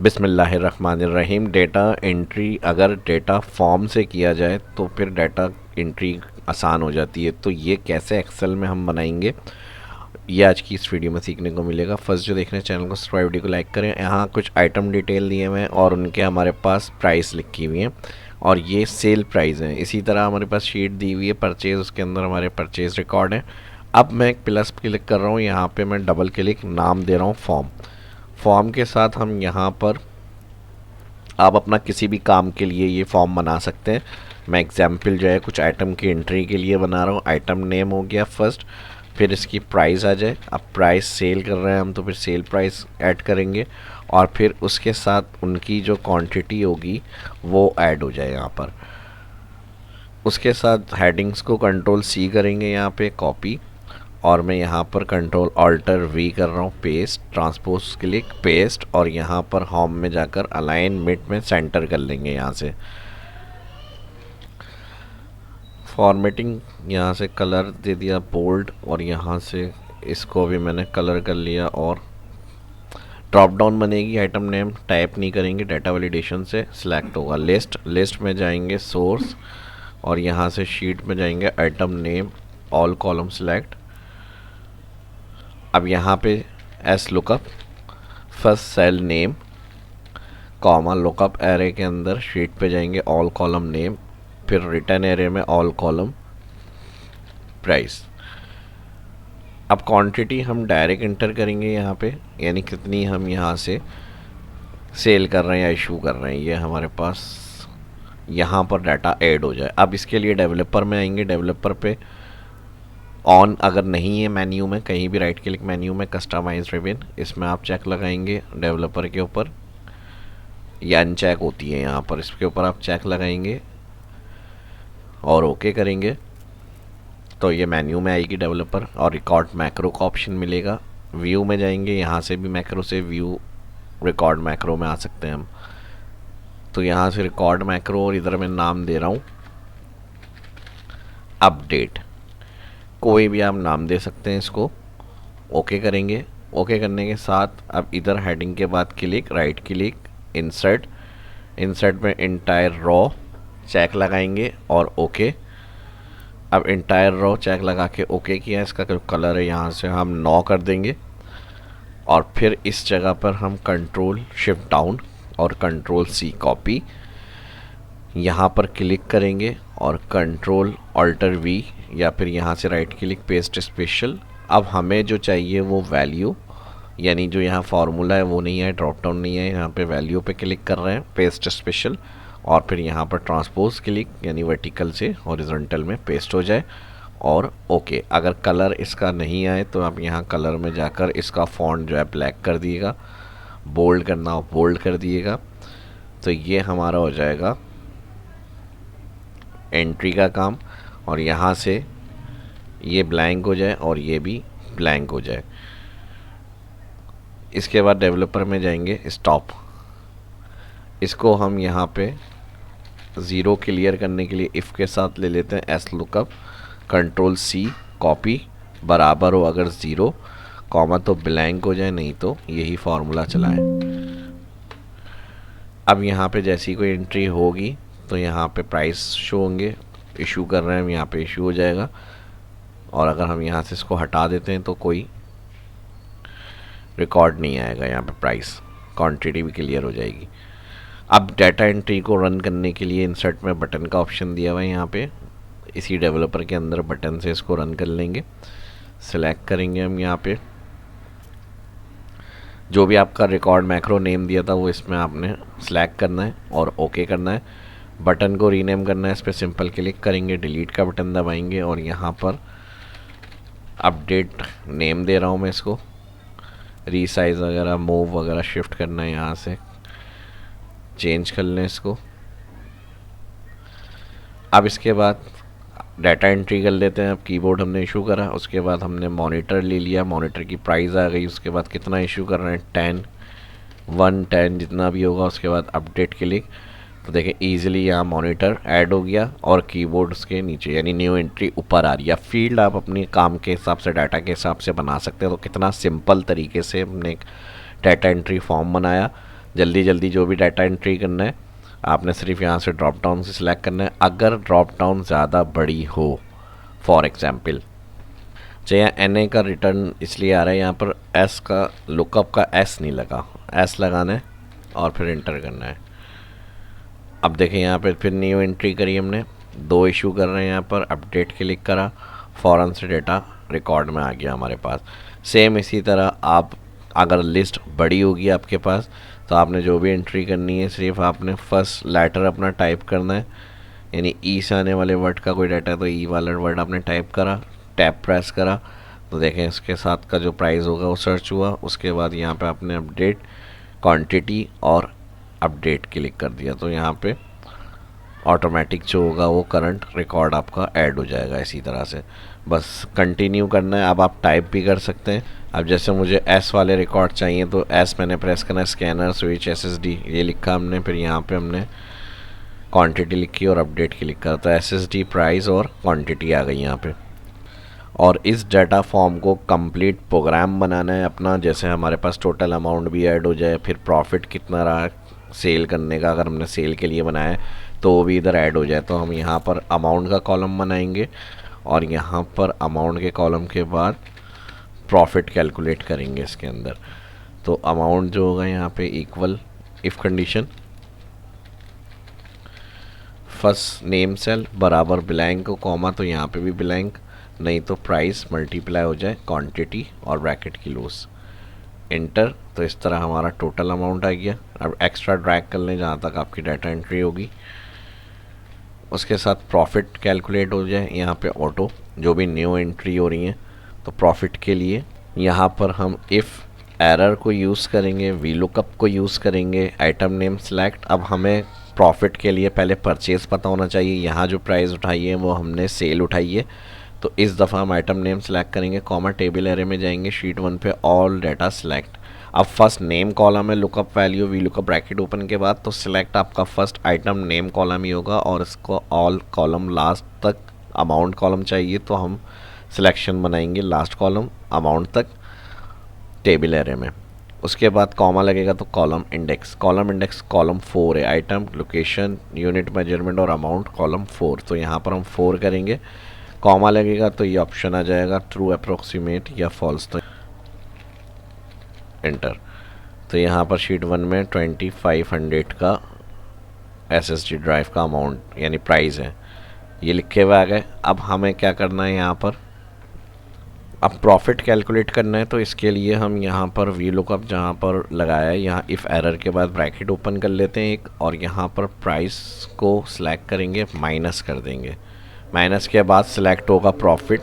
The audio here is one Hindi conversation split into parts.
बिस्मिल्लाहिर्रहमानिर्रहीम। डेटा एंट्री अगर डेटा फॉर्म से किया जाए तो फिर डेटा एंट्री आसान हो जाती है। तो ये कैसे एक्सेल में हम बनाएंगे, ये आज की इस वीडियो में सीखने को मिलेगा। फर्स्ट जो देख रहे हैं चैनल को सब्सक्राइब, वीडियो को लाइक करें। यहाँ कुछ आइटम डिटेल दिए हुए हैं और उनके हमारे पास प्राइस लिखी हुई है और ये सेल प्राइस है। इसी तरह हमारे पास शीट दी हुई है परचेज़, उसके अंदर हमारे परचेज़ रिकॉर्ड है। अब मैं एक प्लस क्लिक कर रहा हूँ, यहाँ पे मैं डबल क्लिक नाम दे रहा हूँ फॉर्म। फॉर्म के साथ हम यहाँ पर आप अपना किसी भी काम के लिए ये फॉर्म बना सकते हैं। मैं एग्जाम्पल जो है कुछ आइटम की एंट्री के लिए बना रहा हूँ। आइटम नेम हो गया फर्स्ट, फिर इसकी प्राइस आ जाए। अब प्राइस सेल कर रहे हैं हम तो फिर सेल प्राइस ऐड करेंगे और फिर उसके साथ उनकी जो क्वांटिटी होगी वो ऐड हो जाए यहाँ पर। उसके साथ हेडिंग्स को कंट्रोल सी करेंगे यहाँ पे कॉपी, और मैं यहाँ पर कंट्रोल ऑल्टर वी कर रहा हूँ, पेस्ट, ट्रांसपोज क्लिक पेस्ट, और यहाँ पर होम में जाकर अलाइन मिड में सेंटर कर लेंगे। यहाँ से फॉर्मेटिंग, यहाँ से कलर दे दिया बोल्ड, और यहाँ से इसको भी मैंने कलर कर लिया। और ड्रॉप डाउन बनेगी, आइटम नेम टाइप नहीं करेंगे, डाटा वैलिडेशन से सिलेक्ट होगा। लिस्ट में जाएंगे सोर्स, और यहाँ से शीट में जाएंगे item name, all column select. अब यहाँ पे X lookup, first cell name, comma lookup array के अंदर शीट पे जाएंगे ऑल कॉलम नेम, फिर रिटर्न एरे में ऑल कॉलम प्राइस। अब क्वांटिटी हम डायरेक्ट इंटर करेंगे यहाँ पे, यानी कितनी हम यहाँ से सेल कर रहे हैं या इशू कर रहे हैं, ये हमारे पास यहाँ पर डाटा ऐड हो जाए। अब इसके लिए डेवलपर में आएंगे, डेवलपर पे ऑन अगर नहीं है मेन्यू में, कहीं भी राइट क्लिक मेन्यू में कस्टमाइज रिबन, इसमें आप चेक लगाएंगे डेवलपर के ऊपर, या अनचेक होती है यहाँ पर, इसके ऊपर आप चेक लगाएंगे और ओके करेंगे तो ये मेन्यू में आएगी डेवलपर। और रिकॉर्ड मैक्रो का ऑप्शन मिलेगा। व्यू में जाएंगे, यहाँ से भी मैक्रो से व्यू रिकॉर्ड मैक्रो में आ सकते हैं हम। तो यहाँ से रिकॉर्ड मैक्रो, और इधर मैं नाम दे रहा हूँ अपडेट, कोई भी आप नाम दे सकते हैं इसको। ओके करेंगे। ओके करने के साथ अब इधर हेडिंग के बाद click right click insert, insert में इंटायर रो चेक लगाएंगे और ओके। अब इंटायर रो चेक लगा के ओके किया, इसका जो कलर है यहाँ से हम 9 कर देंगे, और फिर इस जगह पर हम कंट्रोल शिफ्ट डाउन और कंट्रोल सी कॉपी, यहाँ पर क्लिक करेंगे और कंट्रोल ऑल्टर वी, या फिर यहाँ से राइट क्लिक पेस्ट स्पेशल। अब हमें जो चाहिए वो वैल्यू, यानी जो यहाँ फार्मूला है वो नहीं है, ड्रॉप डाउन नहीं है, यहाँ पे वैल्यू पे क्लिक कर रहे हैं, पेस्ट स्पेशल, और फिर यहाँ पर ट्रांसपोज क्लिक, यानी वर्टिकल से हॉरिजॉन्टल में पेस्ट हो जाए और ओके। अगर कलर इसका नहीं आए तो आप यहाँ कलर में जाकर इसका फॉन्ट जो है ब्लैक कर दिएगा, बोल्ड करना हो बोल्ड कर दिएगा। तो ये हमारा हो जाएगा एंट्री का काम, और यहाँ से ये ब्लैंक हो जाए और ये भी ब्लैंक हो जाए। इसके बाद डेवलपर में जाएंगे स्टॉप, इसको हम यहाँ पे ज़ीरो क्लियर करने के लिए इफ़ के साथ ले लेते हैं X lookup, control C copy, बराबर हो अगर ज़ीरो, कॉमा तो ब्लैंक हो जाए, नहीं तो यही फार्मूला चलाएं। अब यहाँ पे जैसी कोई एंट्री होगी तो यहाँ पे प्राइस शो होंगे, इशू कर रहे हैं हम, यहाँ पे इशू हो जाएगा। और अगर हम यहाँ से इसको हटा देते हैं तो कोई रिकॉर्ड नहीं आएगा, यहाँ पे प्राइस क्वांटिटी भी क्लियर हो जाएगी। अब डाटा एंट्री को रन करने के लिए इंसर्ट में बटन का ऑप्शन दिया हुआ है, यहाँ पे इसी डेवलपर के अंदर बटन से इसको रन कर लेंगे। सिलेक्ट करेंगे हम यहाँ पे जो भी आपका रिकॉर्ड मैक्रो नेम दिया था वो इसमें आपने सिलेक्ट करना है और ओके करना है। बटन को रीनेम करना है, इस पर सिंपल क्लिक करेंगे, डिलीट का बटन दबाएंगे और यहाँ पर अपडेट नेम दे रहा हूँ मैं इसको, रीसाइज वगैरह मूव वगैरह शिफ्ट करना है, यहाँ से चेंज कर लें इसको। अब इसके बाद डाटा एंट्री कर लेते हैं। अब कीबोर्ड हमने इशू करा, उसके बाद हमने मॉनिटर ले लिया, मॉनिटर की प्राइस आ गई, उसके बाद कितना इशू कर रहे हैं 10 1 10 जितना भी होगा, उसके बाद अपडेट क्लिक। तो देखें ईजिली यहाँ मॉनिटर ऐड हो गया और कीबोर्ड उसके नीचे यानी न्यू एंट्री ऊपर आ रही है। फील्ड आप अपने काम के हिसाब से डाटा के हिसाब से बना सकते हैं। तो कितना सिंपल तरीके से हमने एक डाटा एंट्री फॉर्म बनाया जल्दी जल्दी जो भी डाटा एंट्री करना है आपने सिर्फ यहाँ से ड्रॉप डाउन से सिलेक्ट करना है। अगर ड्रॉप डाउन ज़्यादा बड़ी हो, फॉर एग्जाम्पल चाहिए एन ए का रिटर्न इसलिए आ रहा है, यहाँ पर एस का लुकअप का एस नहीं लगा, एस लगाना है और फिर इंटर करना है। अब देखें यहाँ पे फिर न्यू एंट्री करी हमने, 2 इशू कर रहे हैं यहाँ पर, अपडेट क्लिक करा, फ़ौरन से डेटा रिकॉर्ड में आ गया हमारे पास। सेम इसी तरह आप अगर लिस्ट बड़ी होगी आपके पास तो आपने जो भी एंट्री करनी है सिर्फ आपने फर्स्ट लेटर अपना टाइप करना है, यानी ई से आने वाले वर्ड का कोई डाटा है तो ई वाला वर्ड आपने टाइप करा, टैप प्रेस करा तो देखें इसके साथ का जो प्राइस होगा वो सर्च हुआ। उसके बाद यहाँ पे आपने अपडेट क्वांटिटी और अपडेट क्लिक कर दिया तो यहाँ पे ऑटोमेटिक जो होगा वो करंट रिकॉर्ड आपका ऐड हो जाएगा। इसी तरह से बस कंटिन्यू करना है। अब आप टाइप भी कर सकते हैं। अब जैसे मुझे एस वाले रिकॉर्ड चाहिए तो एस मैंने प्रेस करना है, स्कैनर स्विच एसएसडी ये लिखा हमने, फिर यहाँ पे हमने क्वांटिटी लिखी और अपडेट क्लिक करा तो एसएसडी प्राइस और क्वांटिटी आ गई यहाँ पे। और इस डाटा फॉर्म को कंप्लीट प्रोग्राम बनाना है अपना, जैसे हमारे पास टोटल अमाउंट भी ऐड हो जाए, फिर प्रॉफिट कितना रहा सेल करने का, अगर हमने सेल के लिए बनाया है तो वो भी इधर ऐड हो जाए। तो हम यहाँ पर अमाउंट का कॉलम बनाएंगे और यहाँ पर अमाउंट के कॉलम के बाद प्रॉफिट कैलकुलेट करेंगे इसके अंदर। तो अमाउंट जो होगा यहाँ पे equal if condition first name cell बराबर ब्लैंक कॉमा, तो यहाँ पे भी ब्लैंक, नहीं तो प्राइस मल्टीप्लाई हो जाए क्वांटिटी और ब्रैकेट किलोस, इंटर। तो इस तरह हमारा टोटल अमाउंट आ गया। अब एक्स्ट्रा ड्रैग कर लें जहाँ तक आपकी डाटा एंट्री होगी, उसके साथ प्रॉफिट कैलकुलेट हो जाए। यहाँ पे ऑटो जो भी न्यू एंट्री हो रही है तो प्रॉफिट के लिए यहाँ पर हम इफ़ एरर को यूज़ करेंगे, वी लुकअप को यूज़ करेंगे, आइटम नेम सेलेक्ट। अब हमें प्रॉफिट के लिए पहले परचेज पता होना चाहिए, यहाँ जो प्राइस उठाई है वो हमने सेल उठाई है तो इस दफ़ा हम आइटम नेम सेलेक्ट करेंगे, कॉमा टेबल एरे में जाएंगे, शीट 1 पे ऑल डाटा सेलेक्ट। अब फर्स्ट नेम कॉलम है, lookup value V lookup bracket open के बाद, तो सिलेक्ट आपका फर्स्ट आइटम नेम कॉलम ही होगा और इसको ऑल कॉलम लास्ट तक अमाउंट कॉलम चाहिए तो हम सिलेक्शन बनाएंगे लास्ट कॉलम अमाउंट तक टेबल एरे में। उसके बाद कॉमा लगेगा तो कॉलम इंडेक्स कॉलम 4 है, आइटम लोकेशन यूनिट मेजरमेंट और अमाउंट कॉलम 4, तो यहाँ पर हम 4 करेंगे। कॉमा लगेगा तो ये ऑप्शन आ जाएगा ट्रू अप्रोक्सीमेट या फॉल्स, तो एंटर। तो यहाँ पर शीट 1 में 2500 का एसएसडी ड्राइव का अमाउंट यानी प्राइस है, ये लिखे हुए आ गए। अब हमें क्या करना है यहाँ पर, अब प्रॉफिट कैलकुलेट करना है तो इसके लिए हम यहाँ पर वी लुकअप जहाँ पर लगाया है यहाँ इफ़ एरर के बाद ब्रैकेट ओपन कर लेते हैं एक, और यहाँ पर प्राइस को सिलेक्ट करेंगे, माइनस कर देंगे, माइनस के बाद सिलेक्ट होगा प्रॉफिट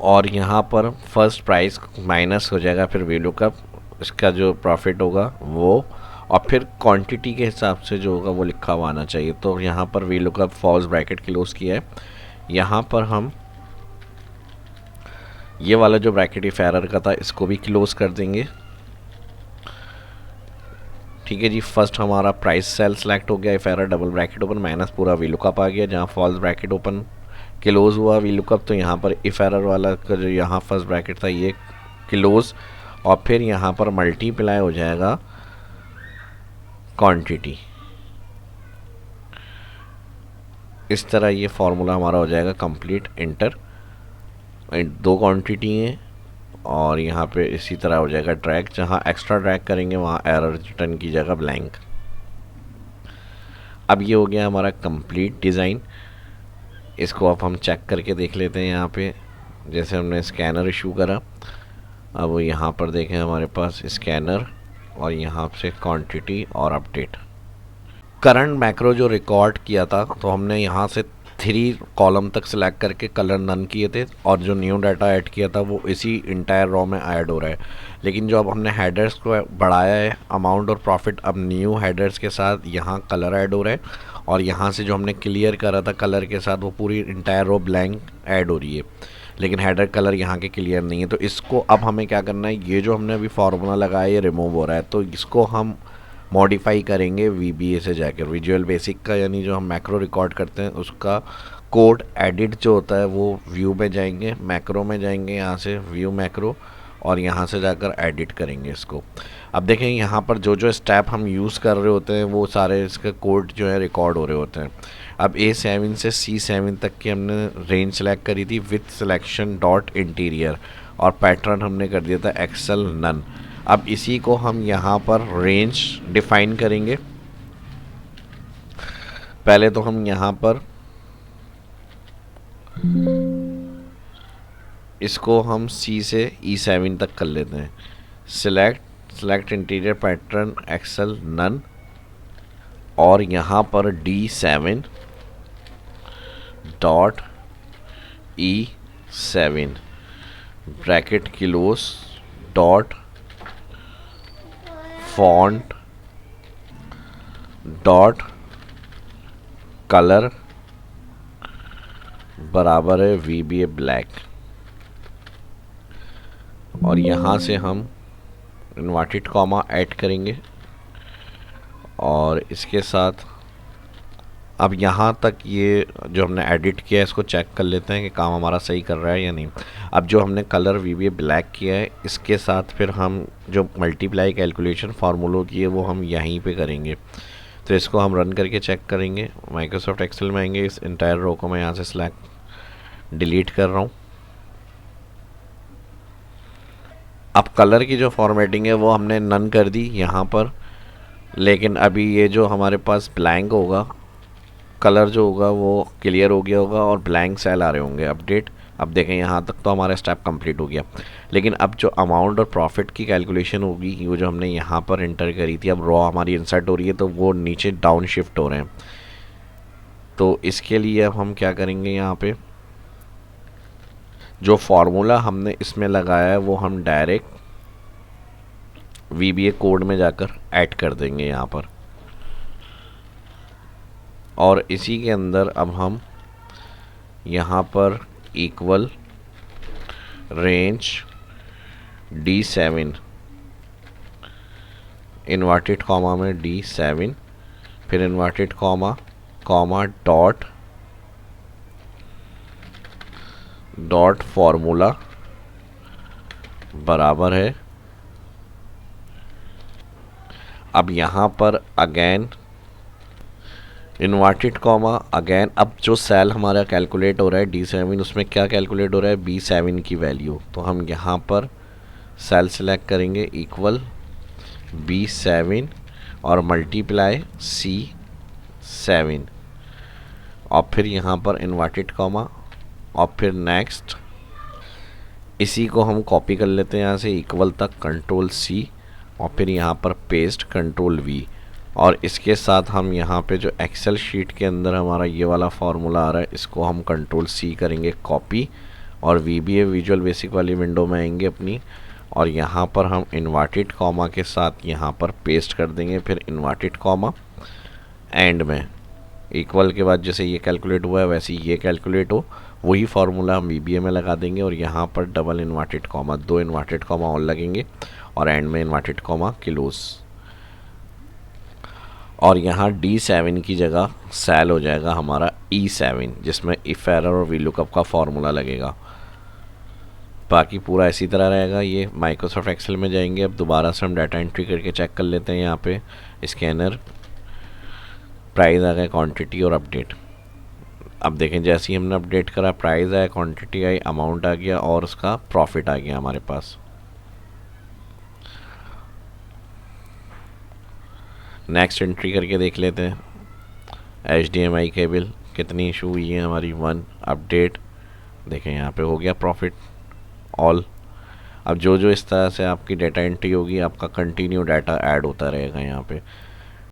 और यहाँ पर फर्स्ट प्राइस माइनस हो जाएगा, फिर वी लुकअप इसका जो प्रॉफिट होगा वो, और फिर क्वांटिटी के हिसाब से जो होगा वो लिखा हुआ आना चाहिए। तो यहाँ पर V lookup false bracket close किया है, यहाँ पर हम ये वाला जो ब्रैकेट इफ एरर का था इसको भी क्लोज कर देंगे। ठीक है जी, फर्स्ट हमारा प्राइस सेल सेलेक्ट हो गया, if error double bracket open minus पूरा वी लुकअप आ गया, जहाँ फॉल्स ब्रैकेट ओपन क्लोज हुआ वी लुकअप, तो यहाँ पर इफ एरर वाला का जो यहाँ फर्स्ट ब्रैकेट था ये क्लोज, और फिर यहाँ पर मल्टीप्लाई हो जाएगा क्वांटिटी। इस तरह ये फॉर्मूला हमारा हो जाएगा कंप्लीट, इंटर। 2 क्वांटिटी हैं और यहाँ पे इसी तरह हो जाएगा ड्रैग, जहाँ एक्स्ट्रा ड्रैग करेंगे वहाँ एरर रिटर्न की जगह ब्लैंक। अब ये हो गया हमारा कंप्लीट डिज़ाइन। इसको अब हम चेक करके देख लेते हैं। यहाँ पे जैसे हमने स्कैनर इशू करा, अब यहाँ पर देखें हमारे पास स्कैनर और यहाँ से क्वांटिटी और अपडेट। करंट मैक्रो जो रिकॉर्ड किया था तो हमने यहाँ से 3 कॉलम तक सिलेक्ट करके कलर नन किए थे, और जो न्यू डाटा ऐड किया था वो इसी इंटायर रॉ में ऐड हो रहा है। लेकिन जो अब हमने हेडर्स को बढ़ाया है अमाउंट और प्रॉफिट, अब न्यू हेडर्स के साथ यहाँ कलर ऐड हो रहा है, और यहाँ से जो हमने क्लियर करा था कलर के साथ वो पूरी इंटायर रो ब्लैंक ऐड हो रही है, लेकिन हेडर कलर यहाँ के क्लियर नहीं है। तो इसको अब हमें क्या करना है, ये जो हमने अभी फार्मूला लगाया ये रिमूव हो रहा है, तो इसको हम मॉडिफाई करेंगे VBA से जाकर, विजुअल बेसिक का, यानी जो हम मैक्रो रिकॉर्ड करते हैं उसका कोड एडिट जो होता है वो व्यू में जाएंगे, मैक्रो में जाएंगे, यहाँ से व्यू मैक्रो, और यहाँ से जाकर एडिट करेंगे इसको। अब देखें यहाँ पर जो जो स्टेप हम यूज़ कर रहे होते हैं वो सारे इसके कोड जो है रिकॉर्ड हो रहे होते हैं। अब A7 से C7 तक की हमने रेंज सेलेक्ट करी थी विथ सिलेक्शन डॉट इंटीरियर, और पैटर्न हमने कर दिया था एक्सेल नन। अब इसी को हम यहाँ पर रेंज डिफाइन करेंगे। पहले तो हम यहाँ पर इसको हम C से E7 तक कर लेते हैं। Select interior pattern Excel none, और यहाँ पर D7 dot E7 bracket close dot font dot colour बराबर है VBA ब्लैक, और यहाँ से हम इन्वर्टेड कॉमा ऐड करेंगे। और इसके साथ अब यहाँ तक ये जो हमने एडिट किया है इसको चेक कर लेते हैं कि काम हमारा सही कर रहा है या नहीं। अब जो हमने कलर VBA ब्लैक किया है इसके साथ फिर हम जो मल्टीप्लाई कैलकुलेशन फार्मूलों की है वो हम यहीं पे करेंगे। तो इसको हम रन करके चेक करेंगे। माइक्रोसॉफ्ट एक्सेल में आएंगे, इस इंटायर रो को मैं यहाँ से सिलेक्ट डिलीट कर रहा हूँ। अब कलर की जो फॉर्मेटिंग है वो हमने नन कर दी यहाँ पर, लेकिन अभी ये जो हमारे पास ब्लैंक होगा, कलर जो होगा वो क्लियर हो गया होगा और ब्लैंक सेल आ रहे होंगे। अपडेट, अब देखें यहाँ तक तो हमारा स्टेप कंप्लीट हो गया, लेकिन अब जो अमाउंट और प्रॉफिट की कैलकुलेशन होगी वो जो हमने यहाँ पर इंटर करी थी, अब रॉ हमारी इंसर्ट हो रही है तो वो नीचे डाउन शिफ्ट हो रहे हैं। तो इसके लिए अब हम क्या करेंगे, यहाँ पे जो फार्मूला हमने इसमें लगाया है वो हम डायरेक्ट VBA कोड में जाकर ऐड कर देंगे यहाँ पर, और इसी के अंदर अब हम यहाँ पर equal range D7 inverted comma में D7 फिर inverted comma comma dot formula बराबर है। अब यहाँ पर अगेन इन्वर्टेड कॉमा अगेन, अब जो सेल हमारा कैलकुलेट हो रहा है D7 उसमें क्या कैलकुलेट हो रहा है B7 की वैल्यू, तो हम यहाँ पर सेल सेलेक्ट करेंगे इक्वल B7 और मल्टीप्लाई C7, और फिर यहाँ पर इन्वर्टेड कॉमा और फिर नेक्स्ट। इसी को हम कॉपी कर लेते हैं यहाँ से इक्वल तक, कंट्रोल C और फिर यहाँ पर पेस्ट कंट्रोल V, और इसके साथ हम यहाँ पे जो एक्सेल शीट के अंदर हमारा ये वाला फार्मूला आ रहा है इसको हम कंट्रोल C करेंगे कॉपी, और VBA विजुअल बेसिक वाली विंडो में आएंगे अपनी, और यहाँ पर हम इन्वर्टेड कॉमा के साथ यहाँ पर पेस्ट कर देंगे, फिर इन्वर्टेड कॉमा एंड में इक्वल के बाद जैसे ये कैलकुलेट हुआ है वैसे ये कैलकुलेट हो, वही फार्मूला हम VBA में लगा देंगे, और यहाँ पर double inverted comma, 2 inverted comma और लगेंगे, और एंड में इन्वर्टेड कॉमा क्लोज, और यहाँ D7 की जगह सेल हो जाएगा हमारा E7 जिसमें इफ एरर और VLOOKUP का फार्मूला लगेगा। बाकी पूरा इसी तरह रहेगा। ये माइक्रोसॉफ्ट एक्सेल में जाएंगे, अब दोबारा से हम डाटा एंट्री करके चेक कर लेते हैं। यहाँ पे स्कैनर, प्राइस आ गया, क्वांटिटी और अपडेट। अब देखें जैसे ही हमने अपडेट करा प्राइस आया, क्वांटिटी आई, अमाउंट आ गया और उसका प्रॉफिट आ गया हमारे पास। नेक्स्ट एंट्री करके देख लेते हैं। HDMI केबल कितनी इशू हुई है हमारी, 1। अपडेट देखें यहाँ पे हो गया प्रॉफिट ऑल। अब जो जो इस तरह से आपकी डाटा एंट्री होगी आपका कंटिन्यू डाटा ऐड होता रहेगा यहाँ पे।